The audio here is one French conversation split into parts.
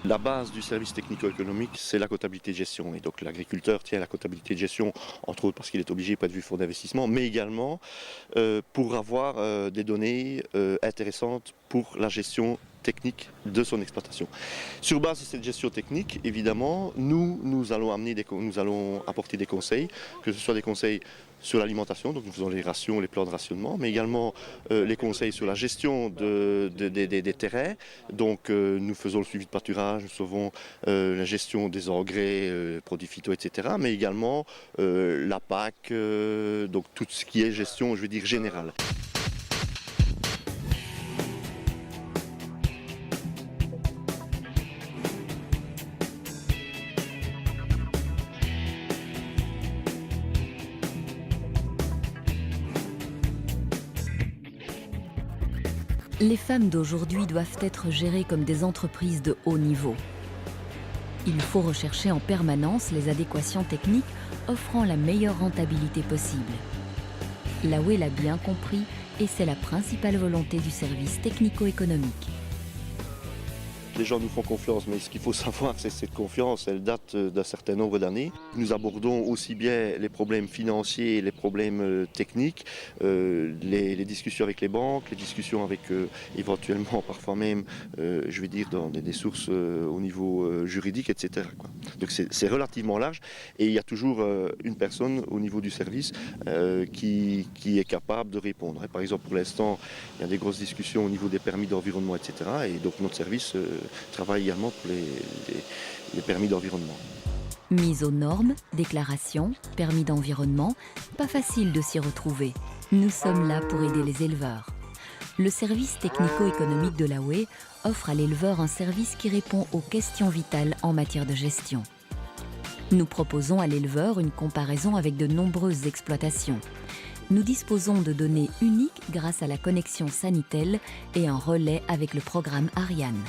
La base du service technico-économique, c'est la comptabilité de gestion. Et donc l'agriculteur tient la comptabilité de gestion, entre autres parce qu'il est obligé, point de vue fonds d'investissement, mais également pour avoir des données intéressantes pour la gestion technique de son exploitation. Sur base de cette gestion technique, évidemment, nous allons apporter des conseils, que ce soit des conseils sur l'alimentation, donc nous faisons les rations, les plans de rationnement, mais également les conseils sur la gestion des terrains. Donc nous faisons le suivi de pâturage, nous faisons la gestion des engrais, produits phyto, etc. Mais également la PAC, donc tout ce qui est gestion, je veux dire, générale. Les femmes d'aujourd'hui doivent être gérées comme des entreprises de haut niveau. Il faut rechercher en permanence les adéquations techniques offrant la meilleure rentabilité possible. L'AOE l'a bien compris et c'est la principale volonté du service technico-économique. Les gens nous font confiance, mais ce qu'il faut savoir, c'est que cette confiance, elle date d'un certain nombre d'années. Nous abordons aussi bien les problèmes financiers, les problèmes techniques, les discussions avec les banques, les discussions avec éventuellement, parfois même, je vais dire, dans des sources au niveau juridique, etc. quoi. Donc c'est relativement large et il y a toujours une personne au niveau du service qui est capable de répondre. Par exemple, pour l'instant, il y a des grosses discussions au niveau des permis d'environnement, etc. Et donc notre service travaille également pour les permis d'environnement. Mise aux normes, déclaration, permis d'environnement, pas facile de s'y retrouver. Nous sommes là pour aider les éleveurs. Le service technico-économique de l'AOE offre à l'éleveur un service qui répond aux questions vitales en matière de gestion. Nous proposons à l'éleveur une comparaison avec de nombreuses exploitations. Nous disposons de données uniques grâce à la connexion Sanitel et un relais avec le programme Ariane.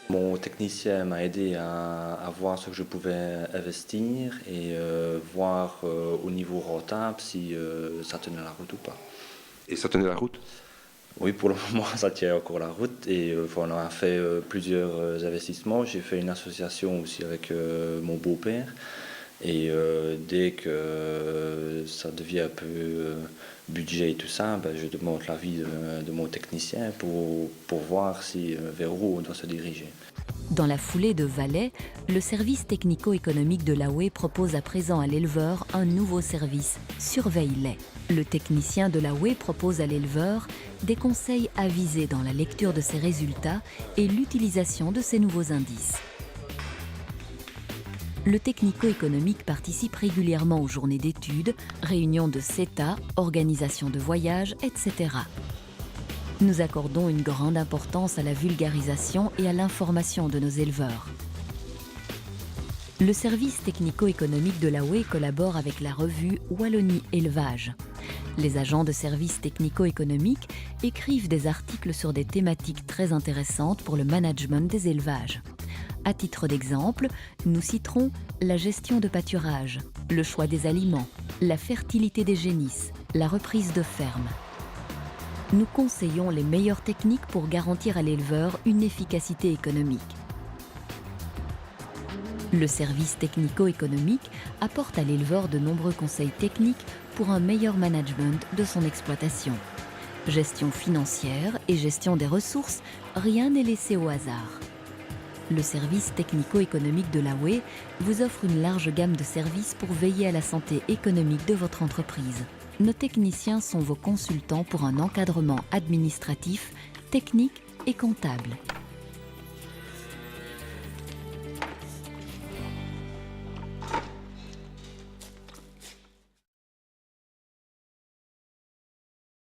Mon technicien m'a aidé à voir ce que je pouvais investir et voir au niveau rentable si ça tenait la route ou pas. Et ça tenait la route? Oui, pour le moment, ça tient encore la route et on a fait plusieurs investissements. J'ai fait une association aussi avec mon beau-père et dès que ça devient un peu budget et tout ça, je demande l'avis de mon technicien pour voir vers où on doit se diriger. Dans la foulée de Valais, le service technico-économique de l'AOE propose à présent à l'éleveur un nouveau service, Surveille-les. Le technicien de l'AOE propose à l'éleveur des conseils avisés dans la lecture de ses résultats et l'utilisation de ces nouveaux indices. Le technico-économique participe régulièrement aux journées d'études, réunions de CETA, organisations de voyages, etc. Nous accordons une grande importance à la vulgarisation et à l'information de nos éleveurs. Le service technico-économique de l'AOE collabore avec la revue Wallonie Élevage. Les agents de services technico-économiques écrivent des articles sur des thématiques très intéressantes pour le management des élevages. À titre d'exemple, nous citerons la gestion de pâturage, le choix des aliments, la fertilité des génisses, la reprise de ferme. Nous conseillons les meilleures techniques pour garantir à l'éleveur une efficacité économique. Le service technico-économique apporte à l'éleveur de nombreux conseils techniques pour un meilleur management de son exploitation. Gestion financière et gestion des ressources, rien n'est laissé au hasard. Le service technico-économique de l'AOE vous offre une large gamme de services pour veiller à la santé économique de votre entreprise. Nos techniciens sont vos consultants pour un encadrement administratif, technique et comptable.